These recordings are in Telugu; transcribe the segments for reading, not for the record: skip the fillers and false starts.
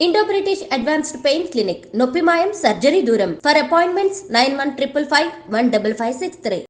Indo British advanced pain clinic, నొప్పి మాయం, సర్జరీ దూరం. For appointments 9155515563.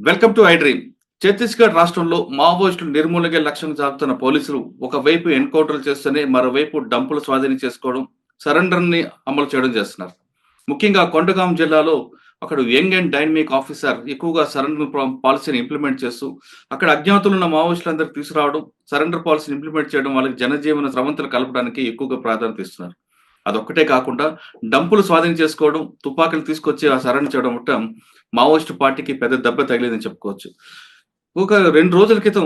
Welcome to I dream. Chhattisgarh రాష్ట్రంలో మావోయిస్టులు నిర్మూలనకే లక్ష్యంగా సాగుతున్న పోలీసులు ఒకవైపు ఎన్కౌంటర్లు చేస్తూనే మరోవైపు డంపులు స్వాధీనం చేసుకోవడం, సరెండర్ ని అమలు చేయడం చేస్తున్నారు. ముఖ్యంగా కొండగాం జిల్లాలో అక్కడ యంగ్ అండ్ డైనమిక్ ఆఫీసర్ ఎక్కువగా సరెండర్ పాలసీని ఇంప్లిమెంట్ చేస్తూ అక్కడ అజ్ఞాతులు ఉన్న మావోయిస్టులందరూ తీసుకురావడం, సరెండర్ పాలసీని ఇంప్లిమెంట్ చేయడం, వాళ్ళకి జనజీవన స్రవంతులు కలపడానికి ఎక్కువగా ప్రాధాన్యత ఇస్తున్నారు. అదొక్కటే కాకుండా డంపులు స్వాధీనం చేసుకోవడం, తుపాకులు తీసుకొచ్చి ఆ సరెండర్ చేయడం అంటే మావోయిస్టు పార్టీకి పెద్ద దెబ్బ తగిలిందని చెప్పుకోవచ్చు. ఒక 2 రోజుల క్రితం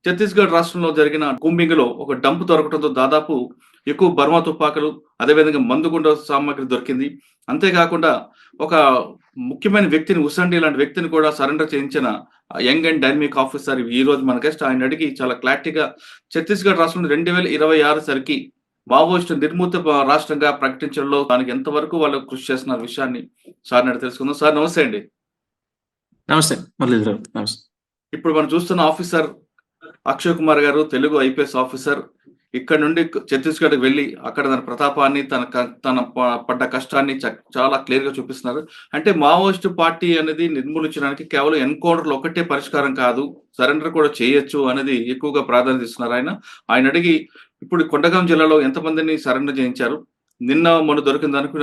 ఛత్తీస్గఢ్ రాష్ట్రంలో జరిగిన కూంబింగ్ లో ఒక డంప్ దొరకడంతో దాదాపు ఎక్కువ బర్మా తుపాకులు, అదేవిధంగా మందుగుండ సామాగ్రి దొరికింది. అంతేకాకుండా ఒక ముఖ్యమైన వ్యక్తిని, ఉసండి లాంటి వ్యక్తిని కూడా సరెండర్ చేయించిన యంగ్ అండ్ డైనమిక్ ఆఫీసర్ ఈ రోజు మన గెస్ట్. ఆయన అడిగి చాలా క్లారిటీగా ఛత్తీస్గఢ్ రాష్ట్రంలో 2026 సరికి మావోయిస్టు నిర్మూత రాష్ట్రంగా ప్రకటించడంలో దానికి ఎంతవరకు వాళ్ళు కృషి చేస్తున్న విషయాన్ని సార్ అడిగి తెలుసుకుందాం. సార్ నమస్తే అండి. నమస్తే మురళీధర్. నమస్తే. ఇప్పుడు మనం చూస్తున్న ఆఫీసర్ అక్షయ్ కుమార్ గారు, తెలుగు ఐపీఎస్ ఆఫీసర్, ఇక్కడ నుండి ఛత్తీస్గఢ్ వెళ్ళి అక్కడ తన ప్రతాపాన్ని, తన పడ్డ కష్టాన్ని చాలా క్లియర్ గా చూపిస్తున్నారు. అంటే మావోయిస్టు పార్టీ అనేది నిర్మూలించడానికి కేవలం ఎన్కౌంటర్లు ఒకటే పరిష్కారం కాదు, సరెండర్ కూడా చేయొచ్చు అనేది ఎక్కువగా ప్రాధాన్యత ఇస్తున్నారు. ఆయన అడిగి ఇప్పుడు కొండగాం జిల్లాలో ఎంతమందిని సరెండర్ చేయించారు, నిన్న మొన్న దొరికిన దానికి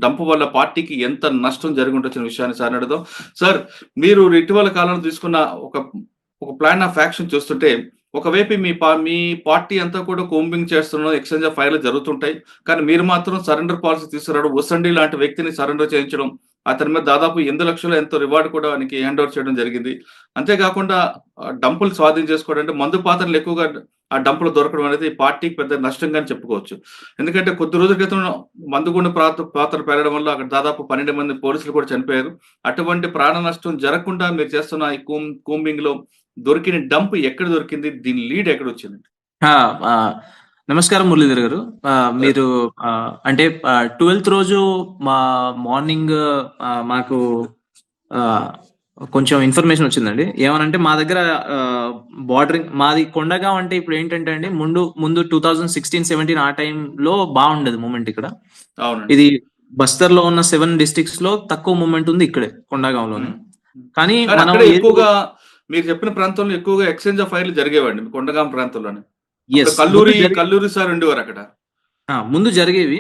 డంప్ వల్ల పార్టీకి ఎంత నష్టం జరిగి ఉండొచ్చిన విషయాన్ని సార్ అడుగుదాం. సార్, మీరు ఇటీవల కాలంలో తీసుకున్న ఒక ప్లాన్ ఆఫ్ యాక్షన్ చూస్తుంటే ఒకవైపు మీ పార్టీ అంతా కూడా కోంబింగ్ చేస్తున్న ఎక్స్చేంజ్ ఆఫ్ ఫైర్లు జరుగుతుంటాయి, కానీ మీరు మాత్రం సరెండర్ పాలసీ తీసుకురావడం, ఉసండి లాంటి వ్యక్తిని సరెండర్ చేయించడం, అతని మీద దాదాపు 8 లక్షలు ఎంతో రివార్డు కూడా ఆయనకి హ్యాండ్ ఓవర్ చేయడం జరిగింది. అంతేకాకుండా డంపులు స్వాధీనం చేసుకోవడం, అంటే మందు పాత్రలు ఎక్కువగా ఆ డంపులు దొరకడం అనేది పార్టీకి పెద్ద నష్టంగా చెప్పుకోవచ్చు. ఎందుకంటే కొద్ది రోజుల క్రితం మందుగుండ పాత్రలు పెరగడం వల్ల అక్కడ దాదాపు 12 మంది పోలీసులు కూడా చనిపోయారు. అటువంటి ప్రాణ నష్టం జరగకుండా మీరు చేస్తున్న ఈ కూంబింగ్ లో దొరికిన డంప్ ఎక్కడ దొరికింది, దీని లీడ్ ఎక్కడ వచ్చింది? నమస్కారం మురళీధర్ గారు. మీరు అంటే 12th రోజు మా మార్నింగ్ మాకు కొంచెం ఇన్ఫర్మేషన్ వచ్చిందండి. ఏమనంటే మా దగ్గర బార్డరింగ్, మాది కొండగాం. అంటే ఇప్పుడు ఏంటంటే అండి, ముందు 2016-17 ఆ టైంలో బాగుండేది మూమెంట్ ఇక్కడ. ఇది బస్తర్ లో ఉన్న 7 డిస్ట్రిక్ట్స్ లో తక్కువ మూమెంట్ ఉంది ఇక్కడే కొండగాంలోనే. కానీ మనం ఎక్కువగా మీరు చెప్పిన ప్రాంతంలో ఎక్కువగా ఎక్స్చేంజ్ ఆఫ్ ఫైర్లు జరిగేవాడి కొండగాం ప్రాంతంలోనే. కల్లూరి సార్ ఉండేవారు అక్కడ. ముందు జరిగేవి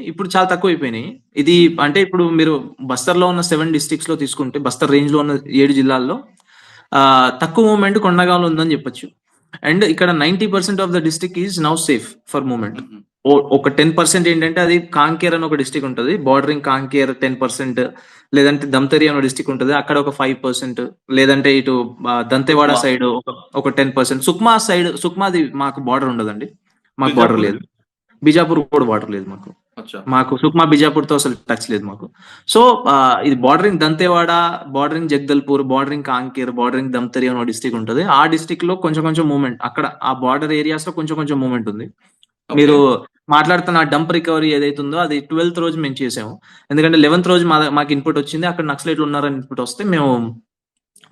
ఇప్పుడు చాలా తక్కువ అయిపోయినాయి. ఇది అంటే ఇప్పుడు మీరు బస్తర్ లో ఉన్న 7 డిస్ట్రిక్ట్స్ లో తీసుకుంటే, బస్తర్ రేంజ్ లో ఉన్న 7 జిల్లాల్లో తక్కువ మూమెంట్ కొండగాంలో ఉందని చెప్పొచ్చు. అండ్ ఇక్కడ 90% of the district is now safe for moment. ఒక 10% ఏంటంటే అది కాంకేర్ అని ఒక డిస్ట్రిక్ట్ ఉంటుంది, బార్డరింగ్ కాంకేర్ 10%, లేదంటే దమ్తరి అనే డిస్ట్రిక్ట్ ఉంటుంది, అక్కడ ఒక 5%, లేదంటే ఇటు దంతేవాడ సైడ్ ఒక 10%. సుక్మాది మాకు బార్డర్ ఉండదండి, మాకు బార్డర్ లేదు. బిజాపూర్ కూడా బార్డర్ లేదు మాకు సుక్మా బిజాపూర్ తో అసలు టచ్ లేదు మాకు. సో ఇది bordering Dantewada, bordering Jagdalpur, bordering Kanker, bordering Dhamtari అనే డిస్ట్రిక్ట్ ఉంటుంది. ఆ డిస్ట్రిక్ట్ లో కొంచెం మూమెంట్, అక్కడ ఆ బార్డర్ ఏరియాస్ లో కొంచెం మూమెంట్ ఉంది. మీరు మాట్లాడుతున్న డంప్ రికవరీ ఏదైతే ఉందో అది 12th రోజు మేము చేసాము. ఎందుకంటే 11th రోజు మాకు ఇన్పుట్ వచ్చింది, అక్కడ నక్సలైట్లు ఉన్నారని ఇన్పుట్ వస్తే మేము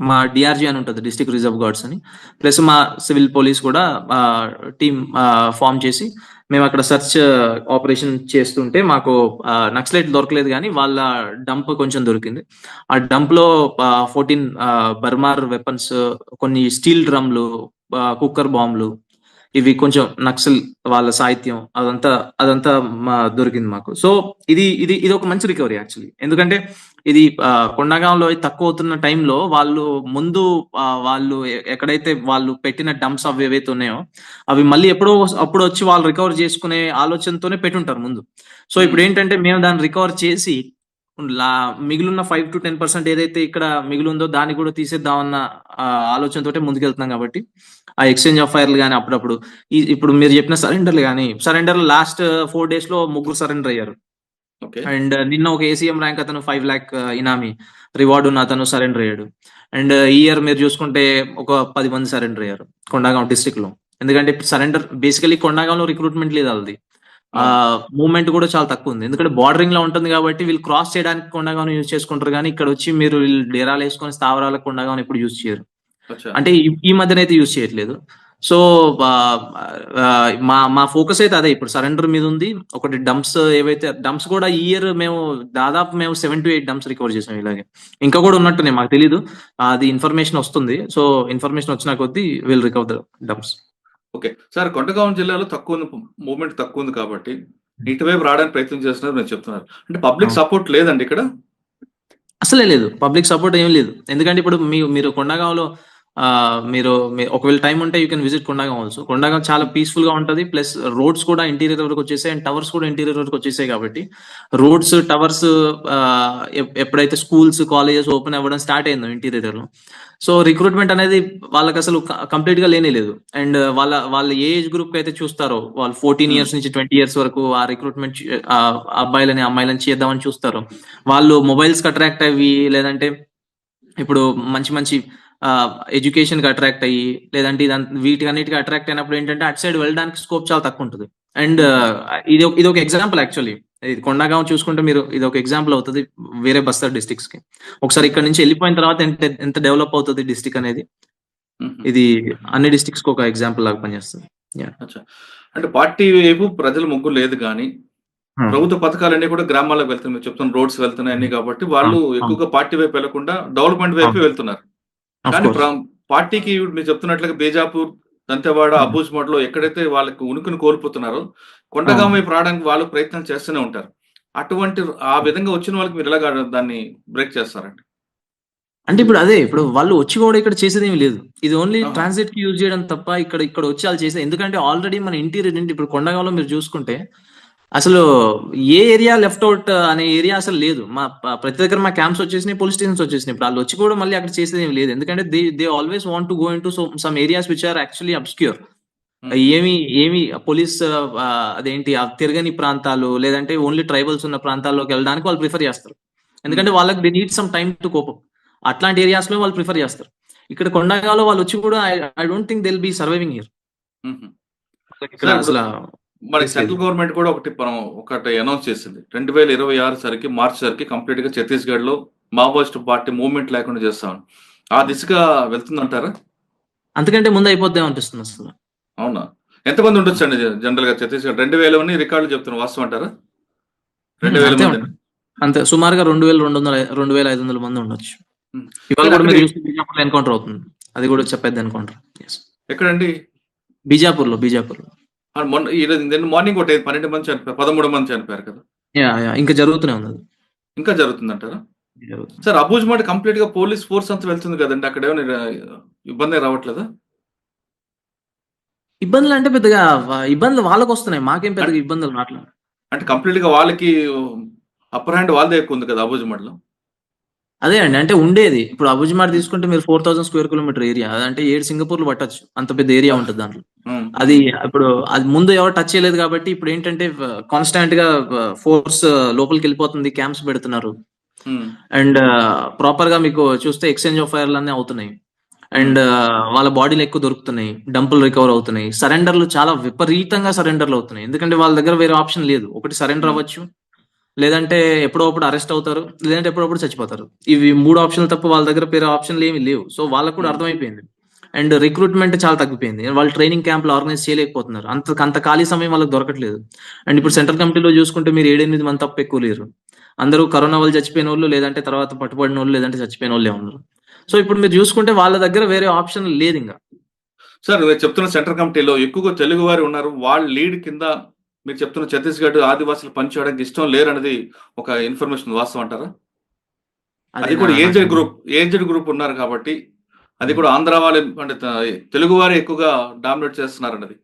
మా డిఆర్జీ అని ఉంటుంది, డిస్ట్రిక్ట్ రిజర్వ్ గార్డ్స్ అని, ప్లస్ మా సివిల్ పోలీస్ కూడా టీమ్ ఫామ్ చేసి మేము అక్కడ సెర్చ్ ఆపరేషన్ చేస్తుంటే మాకు నక్సలైట్ దొరకలేదు, కానీ వాళ్ళ డంప్ కొంచెం దొరికింది. ఆ డంప్ లో 14 బర్మార్ వెపన్స్, కొన్ని స్టీల్ డ్రమ్లు, కుక్కర్ బాంబులు, ఇవి కొంచెం నక్సల్ వాళ్ళ సాహిత్యం అదంతా దొరికింది మాకు. సో ఇది ఒక మంచి రికవరీ యాక్చువల్లీ. ఎందుకంటే ఇది కొండగాంలో తక్కువ అవుతున్న టైంలో వాళ్ళు ఎక్కడైతే వాళ్ళు పెట్టిన డంప్స్ అవి ఏవైతే ఉన్నాయో అవి మళ్ళీ అప్పుడు వచ్చి వాళ్ళు రికవర్ చేసుకునే ఆలోచనతోనే పెట్టుంటారు ముందు. సో ఇప్పుడు ఏంటంటే మేము దాన్ని రికవర్ చేసి మిగిలిన 5 to 10% ఏదైతే ఇక్కడ మిగిలిందో దాన్ని కూడా తీసేద్దామన్న ఆలోచనతోటే ముందుకెళ్తున్నాం. కాబట్టి ఆ ఎక్స్చేంజ్ ఆఫ్ ఫైర్లు కానీ అప్పుడప్పుడు ఇప్పుడు మీరు చెప్పిన సరెండర్లు కానీ, సరెండర్ లాస్ట్ 4 days లో 3 సరెండర్ అయ్యారు. అండ్ నిన్న ఒక ఏసీఎం ర్యాంక్ అతను 5 lakh ఇనామీ రివార్డ్ ఉన్న అతను సరెండర్ అయ్యాడు. అండ్ ఈ ఇయర్ మీరు చూసుకుంటే ఒక 10 మంది సరెండర్ అయ్యారు కొండగాం డిస్ట్రిక్ట్ లో. ఎందుకంటే ఇప్పుడు సరెండర్ బేసికలీ కొండగాంలో రిక్రూట్మెంట్ లేదు వాళ్ళది. మూవ్మెంట్ కూడా చాలా తక్కువ ఉంది, ఎందుకంటే బార్డరింగ్ లో ఉంటుంది కాబట్టి వీళ్ళు క్రాస్ చేయడానికి కొండగాం యూజ్ చేసుకుంటారు. కానీ ఇక్కడ వచ్చి మీరు వీళ్ళు డేరాలు వేసుకొని స్థావరాలకు కొండగాం ఎప్పుడు యూజ్ చేయరు. అచ్చా. అంటే ఈ మధ్యన అయితే యూజ్ చేయట్లేదు. సో మా ఫోకస్ అయితే అదే ఇప్పుడు సరెండర్ మీద ఉంది. ఒకటి డంప్స్, ఏవైతే డంప్స్ కూడా ఈ ఇయర్ మేము దాదాపు 7 to 8 డంప్స్ రికవర్ చేసాం. ఇలాగే ఇంకా కూడా ఉన్నట్టున్నాయి, మాకు తెలీదు. అది ఇన్ఫర్మేషన్ వస్తుంది. సో ఇన్ఫర్మేషన్ వచ్చిన కొద్దీ will recover the dumps. Okay sir, Kondagaon జిల్లాలో తక్కువ ఉంది, మూవ్మెంట్ తక్కువ ఉంది కాబట్టి ఇటువైపు రావడానికి ప్రయత్నం చేస్తున్నారు మీరు చెప్తున్నారు. అంటే పబ్లిక్ సపోర్ట్ లేదండి ఇక్కడ? అసలే లేదు, పబ్లిక్ సపోర్ట్ ఏం లేదు. ఎందుకంటే ఇప్పుడు మీరు కొండగాంలో మీరు ఒకవేళ టైం ఉంటే యూ కెన్ విజిట్ కొండగాం ఆల్సో. కొండగాం చాలా పీస్ఫుల్ గా ఉంటది. ప్లస్ రోడ్స్ కూడా ఇంటీరియర్ వరకు వచ్చేసాయి అండ్ టవర్స్ కూడా ఇంటీరియర్ వరకు వచ్చేసాయి. కాబట్టి రోడ్స్, టవర్స్, ఎప్పుడైతే స్కూల్స్, కాలేజెస్ ఓపెన్ అవ్వడం స్టార్ట్ అయిందో ఇంటీరియర్ లో, సో రిక్రూట్మెంట్ అనేది వాళ్ళకి అసలు కంప్లీట్ గా లేనే లేదు. అండ్ వాళ్ళ ఏ ఏజ్ గ్రూప్ అయితే చూస్తారో, వాళ్ళు 14 years నుంచి 20 years వరకు ఆ రిక్రూట్మెంట్ అబ్బాయిలని అమ్మాయిలని చేద్దామని చూస్తారు. వాళ్ళు మొబైల్స్ కి అట్రాక్ట్ అయ్యి, లేదంటే ఇప్పుడు మంచి మంచి ఎడ్యుకేషన్ కి అట్రాక్ట్ అయ్యి, లేదంటే వీటి అన్నిటికి అట్రాక్ట్ అయినప్పుడు ఏంటంటే అటు సైడ్ వెళ్ళడానికి స్కోప్ చాలా తక్కువ ఉంటుంది. అండ్ ఇది ఒక ఎగ్జాంపుల్ యాక్చువల్లీ. ఇది కొండగాం చూసుకుంటే మీరు, ఇది ఒక ఎగ్జాంపుల్ అవుతుంది వేరే బస్తర్ డిస్ట్రిక్ట్స్ కి. ఒకసారి ఇక్కడ నుంచి వెళ్ళిపోయిన తర్వాత ఎంత డెవలప్ అవుతుంది డిస్ట్రిక్ట్ అనేది, ఇది అన్ని డిస్ట్రిక్ట్స్ కి ఒక ఎగ్జాంపుల్ లాగా పనిచేస్తుంది. అంటే పార్టీ వైపు ప్రజల మొగ్గు లేదు, కానీ ప్రభుత్వ పథకాలన్నీ కూడా గ్రామాలకు వెళ్తున్నాయి. మీరు చెప్తున్న రోడ్స్ వెళ్తున్నాయి అన్ని, కాబట్టి వాళ్ళు ఎక్కువగా పార్టీ వైపు వెళ్లకుండా డెవలప్మెంట్ వైపు వెళ్తున్నారు. కానీ పార్టీకి మీరు చెప్తున్నట్లుగా బేజాపూర్, దంతెవాడ, అబూజ్మఠ్ లో ఎక్కడైతే వాళ్ళకి ఉనికిని కోల్పోతున్నారో కొండగాం వైపు రావడానికి వాళ్ళు ప్రయత్నం చేస్తూనే ఉంటారు. అటువంటి ఆ విధంగా వచ్చిన వాళ్ళకి మీరు ఎలాగా దాన్ని బ్రేక్ చేస్తారండి? అంటే ఇప్పుడు వాళ్ళు వచ్చి కూడా ఇక్కడ చేసేది ఏమి లేదు. ఇది ఓన్లీ ట్రాన్సిట్ కి యూజ్ చేయడం తప్ప ఇక్కడ వచ్చి వాళ్ళు చేసేది. ఎందుకంటే ఆల్రెడీ మన ఇంటీరియర్ ఇప్పుడు కొండగాంలో మీరు చూసుకుంటే అసలు ఏ ఏరియా లెఫ్ట్ అవుట్ అనే ఏరియా అసలు లేదు. ప్రతి దగ్గర మా క్యాంప్స్ వచ్చేసినాయి, పోలీస్ స్టేషన్స్ వచ్చేసినాయి. ఇప్పుడు వాళ్ళు వచ్చి కూడా మళ్ళీ అక్కడ చేసేది ఏమి లేదు. ఎందుకంటే they always want to go in to some areas which are actually obscure. ఏమి పోలీస్ అదేంటి తిరగని ప్రాంతాలు, లేదంటే ఓన్లీ ట్రైబల్స్ ఉన్న ప్రాంతాల్లోకి వెళ్ళడానికి వాళ్ళు ప్రిఫర్ చేస్తారు. ఎందుకంటే వాళ్ళకి they need some time to cope up. అట్లాంటి ఏరియాస్ లో వాళ్ళు ప్రిఫర్ చేస్తారు. ఇక్కడ కొండగాంలో వాళ్ళు వచ్చి కూడా I don't think they will be surviving here. మరి సెంట్రల్ గవర్నమెంట్ కూడా ఒకటి అనౌన్స్ చేసింది, 2026 సరికి, మార్చి సరికి కంప్లీట్ గా ఛత్తీస్గఢ్ లో మావోయిస్ట్ పార్టీ మూవ్మెంట్ లేకుండా చేస్తామని. ఆ దిశగా వెళ్తుందంటారా? అంతకంటే ముందు అయిపోద్ది అనిపిస్తుంది అసలు. అవునా? ఎంతమంది ఉండొచ్చు అండి జనరల్ గా ఛత్తీస్గఢ్? 2000 రికార్డులు చెప్తున్నారు, వాస్తవం అంటారా? 2000 మంది అంతే, సుమారుగా 2200-2500 మంది ఉండొచ్చు. ఇవాళ కూడా మీరు చూస్తే బీజాపూర్ ఎన్కౌంటర్ అవుతుంది, అది కూడా చెప్పేది ఎన్కౌంటర్. ఎక్కడండి? బీజాపూర్ లో మార్నింగ్ 12 మంది చనిపోయారు, 13 మంది చనిపోయారు కదా. ఇంకా జరుగుతూనే ఉంది. ఇంకా జరుగుతుందంటారా? సార్, అబూజ్మఠ్ కంప్లీట్ గా పోలీస్ ఫోర్స్ అంతా వెళ్తుంది కదండి, అక్కడ ఏమైనా ఇబ్బంది రావట్లేదా? ఇబ్బందులు అంటే పెద్దగా ఇబ్బందులు వాళ్ళకి వస్తున్నాయి, మాకేం పెద్దగా ఇబ్బందులు రావట్లేదు. అంటే కంప్లీట్ గా వాళ్ళకి అప్పర్ హ్యాండ్ వాళ్ళదే ఎక్కువ ఉంది కదా అబూజ్మఠ్ లో. అదే అండి, అంటే ఉండేది. ఇప్పుడు అబూజ్మఠ్ తీసుకుంటే మీరు 4000 square kilometer ఏరియా, అదంటే 7 సింగపూర్లు పట్టచ్చు, అంత పెద్ద ఏరియా ఉంటుంది దాంట్లో. అది ఇప్పుడు అది ముందు ఎవరు టచ్ చేయలేదు కాబట్టి ఇప్పుడు ఏంటంటే కాన్స్టాంట్ గా ఫోర్స్ లోపలికి వెళ్ళిపోతుంది, క్యాంప్స్ పెడుతున్నారు. అండ్ ప్రాపర్ గా మీకు చూస్తే ఎక్స్చేంజ్ ఆఫ్ ఫైర్లు అన్నీ అవుతున్నాయి. అండ్ వాళ్ళ బాడీలు ఎక్కువ దొరుకుతున్నాయి, డంపులు రికవర్ అవుతున్నాయి, సరెండర్లు చాలా విపరీతంగా సరెండర్లు అవుతున్నాయి. ఎందుకంటే వాళ్ళ దగ్గర వేరే ఆప్షన్ లేదు. ఒకటి సరెండర్ అవ్వచ్చు, లేదంటే ఎప్పుడప్పుడు అరెస్ట్ అవుతారు, లేదంటే ఎప్పుడప్పుడు చచ్చిపోతారు. ఇవి 3 ఆప్షన్లు తప్ప వాళ్ళ దగ్గర వేరే ఆప్షన్లు ఏమి లేవు. సో వాళ్ళకు కూడా అర్థమైపోయింది. అండ్ రిక్రూట్మెంట్ చాలా తగ్గిపోయింది, వాళ్ళు ట్రైనింగ్ క్యాంపులు ఆర్గనైజ్ చేయలేకపోతున్నారు, అంత ఖాళీ సమయం వాళ్ళకి దొరకట్లేదు. అండ్ ఇప్పుడు సెంట్రల్ కమిటీలో చూసుకుంటే మీరు 7-8 మంది తప్ప ఎక్కువ లేరు. అందరూ కరోనా వాళ్ళు చచ్చిపోయిన వాళ్ళు, లేదంటే తర్వాత పట్టుబడిన వాళ్ళు, లేదంటే చచ్చిపోయిన వాళ్ళే ఉన్నారు. సో ఇప్పుడు మీరు చూసుకుంటే వాళ్ళ దగ్గర వేరే ఆప్షన్ లేదు ఇంకా. సార్, మీరు చెప్తున్న సెంట్రల్ కమిటీలో ఎక్కువగా తెలుగు వారు ఉన్నారు, వాళ్ళ లీడ్ కింద మీరు చెప్తున్న ఛత్తీస్గఢ్ ఆదివాసులు పనిచేయడానికి ఇష్టం లేరు అనేది ఒక ఇన్ఫర్మేషన్, వాస్తవం అంటారా? అది కూడా ఏజ్డ్ గ్రూప్ ఉన్నారు కాబట్టి, అది కూడా ఆంధ్ర వాళ్ళు అంటే తెలుగు వారే ఎక్కువగా డామినేట్ చేస్తున్నారు అన్నది.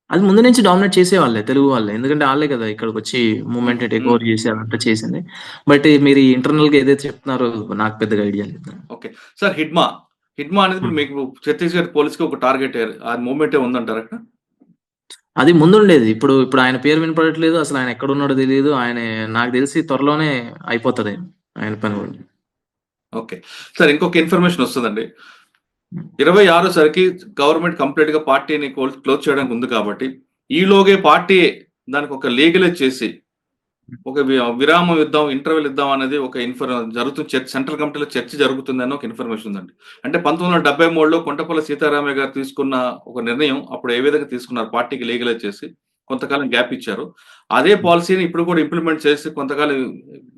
అది ముందు నుంచి డామినేట్ చేసేవాళ్ళే, తెలుగు వాళ్ళే. ఎందుకంటే వాళ్ళే కదా ఇక్కడికి వచ్చి మూవ్మెంట్ టేక్ ఓవర్ చేసి అదంతా చేసింది. బట్ మీరు ఇంటర్నల్ గా ఏదైతే చెప్తున్నారో నాకు పెద్దగా ఐడియా లేదు. ఓకే సార్, హిడ్మా అనేది మీకు ఛత్తీస్గఢ్ పోలీస్ కి ఒక టార్గెట్, ఆ మూవ్మెంట్ ఉందంటారు అక్కడ? అది ముందు ఉండేది. ఇప్పుడు ఆయన పేరు వినపడట్లేదు, అసలు ఆయన ఎక్కడ ఉన్నాడో తెలియదు. ఆయన నాకు తెలిసి త్వరలోనే అయిపోతుంది ఆయన పని కూడా. ఓకే సార్, ఇంకొక ఇన్ఫర్మేషన్ వస్తుందండి. 26 సరికి గవర్నమెంట్ కంప్లీట్ గా పార్టీని క్లోజ్ చేయడానికి ఉంది కాబట్టి ఈలోగే పార్టీ దానికి ఒక లీగలైజ్ చేసి ఒక విరామం ఇద్దాం, ఇంటర్వెల్ ఇద్దాం అనేది ఒక జరుగుతుంది. సెంట్రల్ కమిటీలో చర్చ జరుగుతుందని ఒక ఇన్ఫర్మేషన్ ఉందండి. అంటే 1973లో కొంటపల్లి సీతారామయ్య గారు తీసుకున్న ఒక నిర్ణయం అప్పుడు ఏ విధంగా తీసుకున్నారు, పార్టీకి లీగలైజ్ చేసి కొంతకాలం గ్యాప్ ఇచ్చారు. అదే పాలసీని ఇప్పుడు కూడా ఇంప్లిమెంట్ చేసి కొంతకాలం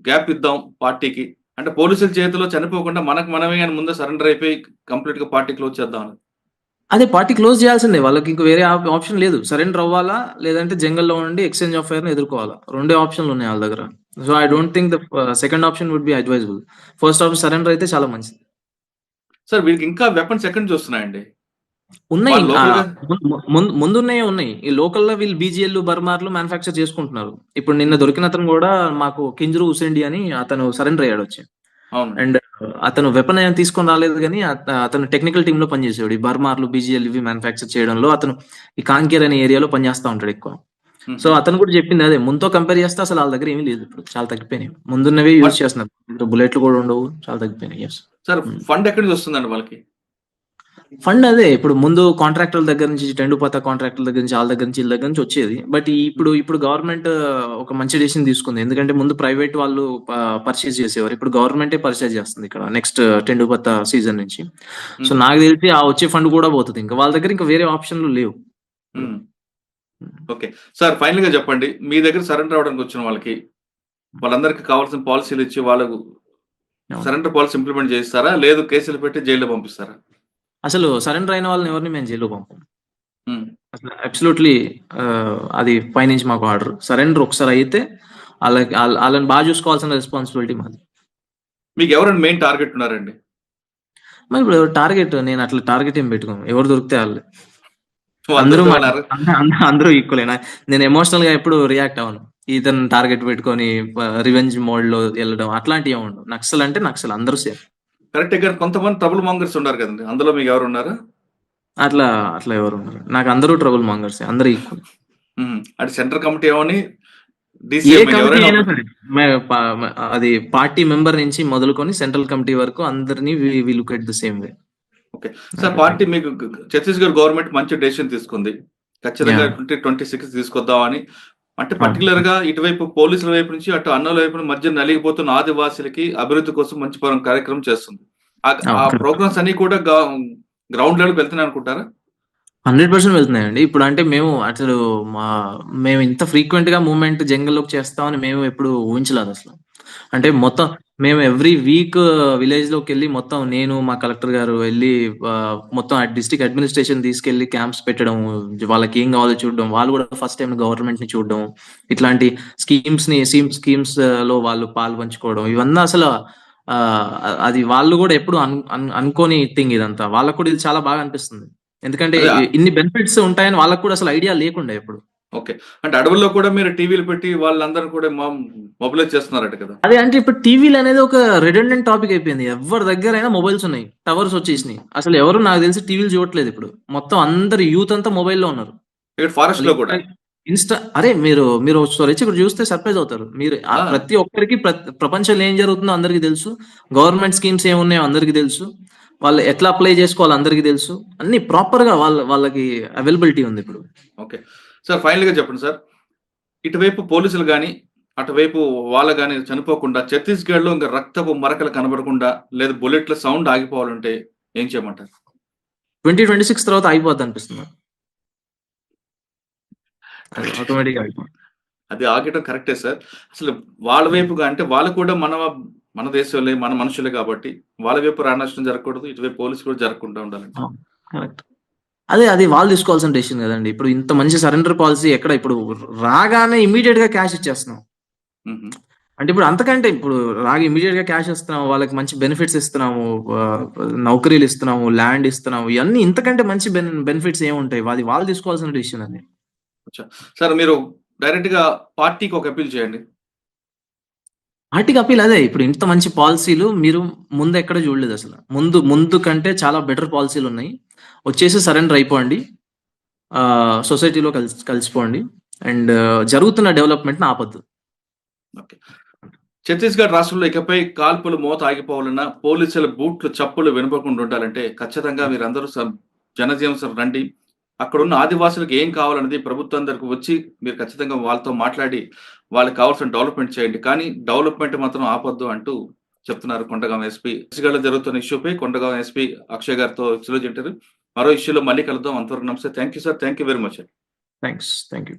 గ్యాప్ ఇద్దాం పార్టీకి, అంటే పోలీసుల చేతిలో చనిపోకుండా మనకు మనమే అని ముందే సరెండర్ అయిపోయి కంప్లీట్ గా పార్టీ క్లోజ్ చేద్దాం అని. అదే పార్టీ క్లోజ్ చేయాల్సిందే. వాళ్ళకి ఇంక వేరే ఆప్షన్ లేదు. సరెండర్ అవ్వాలా, లేదంటే జంగల్లో ఉండి ఎక్స్చేంజ్ ఆఫ్ ఫైర్ ని ఎదుర్కోవాలా. రెండే ఆప్షన్లు ఉన్నాయి వాళ్ళ దగ్గర. So I don't think the second option would be advisable. First option surrender అయితే చాలా మంచిది. సార్ వీరికి ఇంకా వెపన్స్ ఎక్కడి నుంచి వస్తున్నాయండి? ఉన్నాయి. వాళ్ళు లోకల్గా ముందున్నాయే ఉన్నాయి. ఈ లోకల్లో వీళ్ళు బీజీఎల్ బర్మార్లు మ్యానుఫ్యాక్చర్ చేసుకుంటున్నారు. ఇప్పుడు నిన్న దొరికిన అతను కూడా మాకు కింజరు హుసేండి అని అతను సరెండర్ అయ్యాడు వచ్చి. అవును. అండ్ అతను వెపన్ ఏం తీసుకొని రాలేదు, కానీ అతను టెక్నికల్ టీమ్ లో పనిచేసాడు. ఈ బర్మార్లు బీజీఎల్ ఇవి మ్యానుఫ్యాక్చర్ చేయడంలో అతను ఈ కాంకేర్ అనే ఏరియాలో పనిచేస్తా ఉంటాడు ఎక్కువ. సో అతను కూడా చెప్పింది అదే, ముందుతో కంపేర్ చేస్తే అసలు వాళ్ళ దగ్గర ఏమీ లేదు. ఇప్పుడు చాలా తగ్గిపోయినాయి. ముందున్నవే యూజ్ చేస్తున్నారు. బుల్లెట్లు కూడా ఉండవు, చాలా తగ్గిపోయినాయి. Yes. సార్ ఫండ్ ఎక్కడి నుంచి వస్తుందండి వాళ్ళకి? ఫండ్ అదే ఇప్పుడు ముందు కాంట్రాక్టర్ల దగ్గర నుంచి, టెండుపత కాంట్రాక్టర్ల దగ్గర నుంచి, వాళ్ళ దగ్గర నుంచి, వీళ్ళ దగ్గర నుంచి వచ్చేది. బట్ ఇప్పుడు గవర్నమెంట్ ఒక మంచి డెసిషన్ తీసుకుంది. ఎందుకంటే ముందు ప్రైవేట్ వాళ్ళు పర్చేజ్ చేసేవారు, ఇప్పుడు గవర్నమెంటే పర్చేజ్ చేస్తుంది ఇక్కడ నెక్స్ట్ టెండుపత సీజన్ నుంచి. సో నాకు తెలిసి ఆ వచ్చే ఫండ్ కూడా పోతుంది. ఇంకా వాళ్ళ దగ్గర ఇంకా వేరే ఆప్షన్లు లేవు. ఓకే సార్, ఫైనల్ గా చెప్పండి, మీ దగ్గర సరెండర్ అవడానికి వచ్చిన వాళ్ళందరికీ కావాల్సిన పాలసీలు ఇచ్చి వాళ్ళకు సరెండర్ పాలసీ ఇంప్లిమెంట్ చేస్తారా, లేదు కేసులు పెట్టి జైల్లో పంపిస్తారా? అసలు సరెండర్ అయిన వాళ్ళని ఎవరిని మేము జైల్లో పంపం. అసలు అబ్సల్యూట్లీ అది పైనుంచి మాకు ఆర్డర్. సరెండర్ ఒకసారి అయితే వాళ్ళని బాగా చూసుకోవాల్సిన రెస్పాన్సిబిలిటీ మాది. మీకు ఎవరైనా మెయిన్ టార్గెట్ ఉన్నారండి? మరి ఇప్పుడు టార్గెట్ నేను అట్లా టార్గెట్ ఏం పెట్టుకోను. ఎవరు దొరికితే వాళ్ళు. అందరూ ఈక్వల్. నేను ఎమోషనల్ గా ఎప్పుడు రియాక్ట్ అవ్వను. ఇతను టార్గెట్ పెట్టుకొని రివెంజ్ మోడ్ లో వెళ్ళడం అట్లాంటివి ఏమి ఉండవు. నక్సల్ అంటే నక్సల్, అందరూ సేమ్. కరెక్ట్ గా కొంతమంది ట్రబుల్ మాంగర్స్ ఉన్నారు కదండి, అందులో మీకు ఎవరు ఉన్నారా? అట్లా ఎవరు ఉన్నారు? నాకు అందరూ ట్రబుల్ మాంగర్స్, అందరూ ఈక్వల్. అంటే సెంట్రల్ కమిటీ ఏమని అది పార్టీ మెంబర్ నుంచి మొదలుకొని సెంట్రల్ కమిటీ వరకు అందరినీ we look at the same way. Okay sir, party మీకు ఛత్తీస్గఢ్ గవర్నమెంట్ మంచి డెసిషన్ తీసుకుంది, ఖచ్చితంగా 2026 తీసుకొద్దామని. అంటే పర్టికులర్ గా ఇటువైపు పోలీసుల వైపు నుంచి అటు అన్నల వైపు మధ్య నలిగిపోతున్న ఆదివాసీలకి అభివృద్ధి కోసం మంచి కార్యక్రమం చేస్తుంది. ఆ ప్రోగ్రామ్స్ అన్ని కూడా గ్రౌండ్ లెవెల్ వెళ్తున్నాయి అనుకుంటారా? 100% వెళ్తున్నాయండి. ఇప్పుడు అంటే మేము ఇంత ఫ్రీక్వెంట్ గా మూవ్మెంట్ జంగల్లోకి చేస్తామని మేము ఎప్పుడు ఊహించలేదు అసలు. అంటే మొత్తం మేము ఎవ్రీ వీక్ విలేజ్ లోకి వెళ్ళి మొత్తం నేను మా కలెక్టర్ గారు వెళ్ళి మొత్తం డిస్ట్రిక్ట్ అడ్మినిస్ట్రేషన్ తీసుకెళ్లి క్యాంప్స్ పెట్టడం, వాళ్ళకి ఏం కావాలో చూడడం, వాళ్ళు కూడా ఫస్ట్ టైం గవర్నమెంట్ ని చూడడం, ఇట్లాంటి స్కీమ్స్ లో వాళ్ళు పాలు పంచుకోవడం, ఇవన్నీ అసలు అది వాళ్ళు కూడా ఎప్పుడు అనుకోని థింగ్. ఇదంతా వాళ్ళకు కూడా ఇది చాలా బాగా అనిపిస్తుంది. ఎందుకంటే ఇన్ని బెనిఫిట్స్ ఉంటాయని వాళ్ళకు కూడా అసలు ఐడియా లేకుండా ఎప్పుడు. ఓకే, అంటే అడవుల్లో కూడా మీరు టీవీలు పెట్టి వాళ్ళందరూ కూడా మొబైలైజ్ చేస్తున్నారట కదా? అదే, అంటే ఇప్పుడు టీవీలు అనేది ఒక రెడెండెంట్ టాపిక్ అయిపోయింది. ఎవరి దగ్గర అయినా మొబైల్స్ ఉన్నాయి, టవర్స్ వచ్చేసినాయి. అసలు ఎవరు నాకు తెలిసి టీవీలు చూడట్లేదు ఇప్పుడు. మొత్తం అందరు యూత్ అంతా మొబైల్లో ఉన్నారు. ఫారెస్ట్ లో కూడా అరే మీరు ఇక్కడ చూస్తే సర్ప్రైజ్ అవుతారు. మీరు ప్రతి ఒక్కరికి ప్రపంచంలో ఏం జరుగుతుందో అందరికి తెలుసు. గవర్నమెంట్ స్కీమ్స్ ఏమున్నాయో అందరికి తెలుసు. వాళ్ళు ఎట్లా అప్లై చేసుకోవాలి అందరికి తెలుసు. అన్ని ప్రాపర్ గా వాళ్ళకి అవైలబిలిటీ ఉంది ఇప్పుడు. ఓకే సార్, ఫైనల్ గా చెప్పండి సార్, ఇటువైపు పోలీసులు గాని అటువైపు వాళ్ళ గాని చనిపోకుండా ఛత్తీస్గఢ్ లో ఇంకా రక్తపు మరకలు కనబడకుండా లేదా బుల్లెట్ల సౌండ్ ఆగిపోవాలంటే ఏం చేయమంటారు? 2026 తర్వాత ఆగిపోద్ది అనిపిస్తుంది. ఆటోమేటిక్ అది ఆగటం కరెక్టే సార్. అసలు వాళ్ళ వైపుగా అంటే వాళ్ళు కూడా మన దేశంలో మన మనుషులే కాబట్టి వాళ్ళ వైపు నష్టం జరగకూడదు, ఇటువైపు పోలీసు కూడా జరగకుండా ఉండాలి. కరెక్ట్. అది వాళ్ళు తీసుకోవాల్సిన డెసిషన్ కదండి. ఇప్పుడు ఇంత మంచి సరెండర్ పాలసీ ఎక్కడ, ఇప్పుడు రాగానే ఇమీడియట్ గా క్యాష్ ఇచ్చేస్తున్నాం. అంటే ఇప్పుడు అంతకంటే ఇప్పుడు ఇమీడియట్ గా క్యాష్ ఇస్తున్నాము, వాళ్ళకి మంచి బెనిఫిట్స్ ఇస్తున్నాము, నౌకరీలు ఇస్తున్నాము, ల్యాండ్ ఇస్తున్నాము, ఇవన్నీ ఇంతకంటే మంచి బెనిఫిట్స్ ఏముంటాయి? వాళ్ళు తీసుకోవాల్సిన డెసిషన్ అది. సార్ మీరు డైరెక్ట్ గా పార్టీకి ఒక అపీల్ చేయండి. పార్టీకి అపీల్ అదే, ఇప్పుడు ఇంత మంచి పాలసీలు మీరు ముందు ఎక్కడ చూడలేదు అసలు. ముందు కంటే చాలా బెటర్ పాలసీలు ఉన్నాయి. వచ్చేసి సరెండర్ అయిపోండి, సొసైటీలో కలిసిపోండి, అండ్ జరుగుతున్న డెవలప్మెంట్ ని ఆపద్దు. ఛత్తీస్గఢ్ రాష్ట్రంలో ఇకపై కాల్పులు మోత ఆగిపోవాలన్నా, పోలీసుల బూట్లు చప్పులు వినపడకుండా ఉండాలంటే ఖచ్చితంగా మీరందరూ జనజీవన రండి. అక్కడున్న ఆదివాసులకు ఏం కావాలన్నది ప్రభుత్వం దగ్గరకు వచ్చి మీరు ఖచ్చితంగా వాళ్ళతో మాట్లాడి వాళ్ళకి కావాల్సిన డెవలప్మెంట్ చేయండి. కానీ డెవలప్మెంట్ మాత్రం ఆపొద్దు అంటూ చెప్తున్నారు కొండగాం ఎస్పీ. ఛత్తీస్గఢ్‌లో జరుగుతున్న ఇష్యూపై కొండగాం ఎస్పీ అక్షయ్ గారితో ఎక్స్‌క్లూజివ్ ఇంటర్వ్యూ. మరో ఇష్యూలో మళ్ళీ కలుద్దాం. అంతవరకు నమస్తే. Thank you sir. Thank you very much. Thanks. Thank you.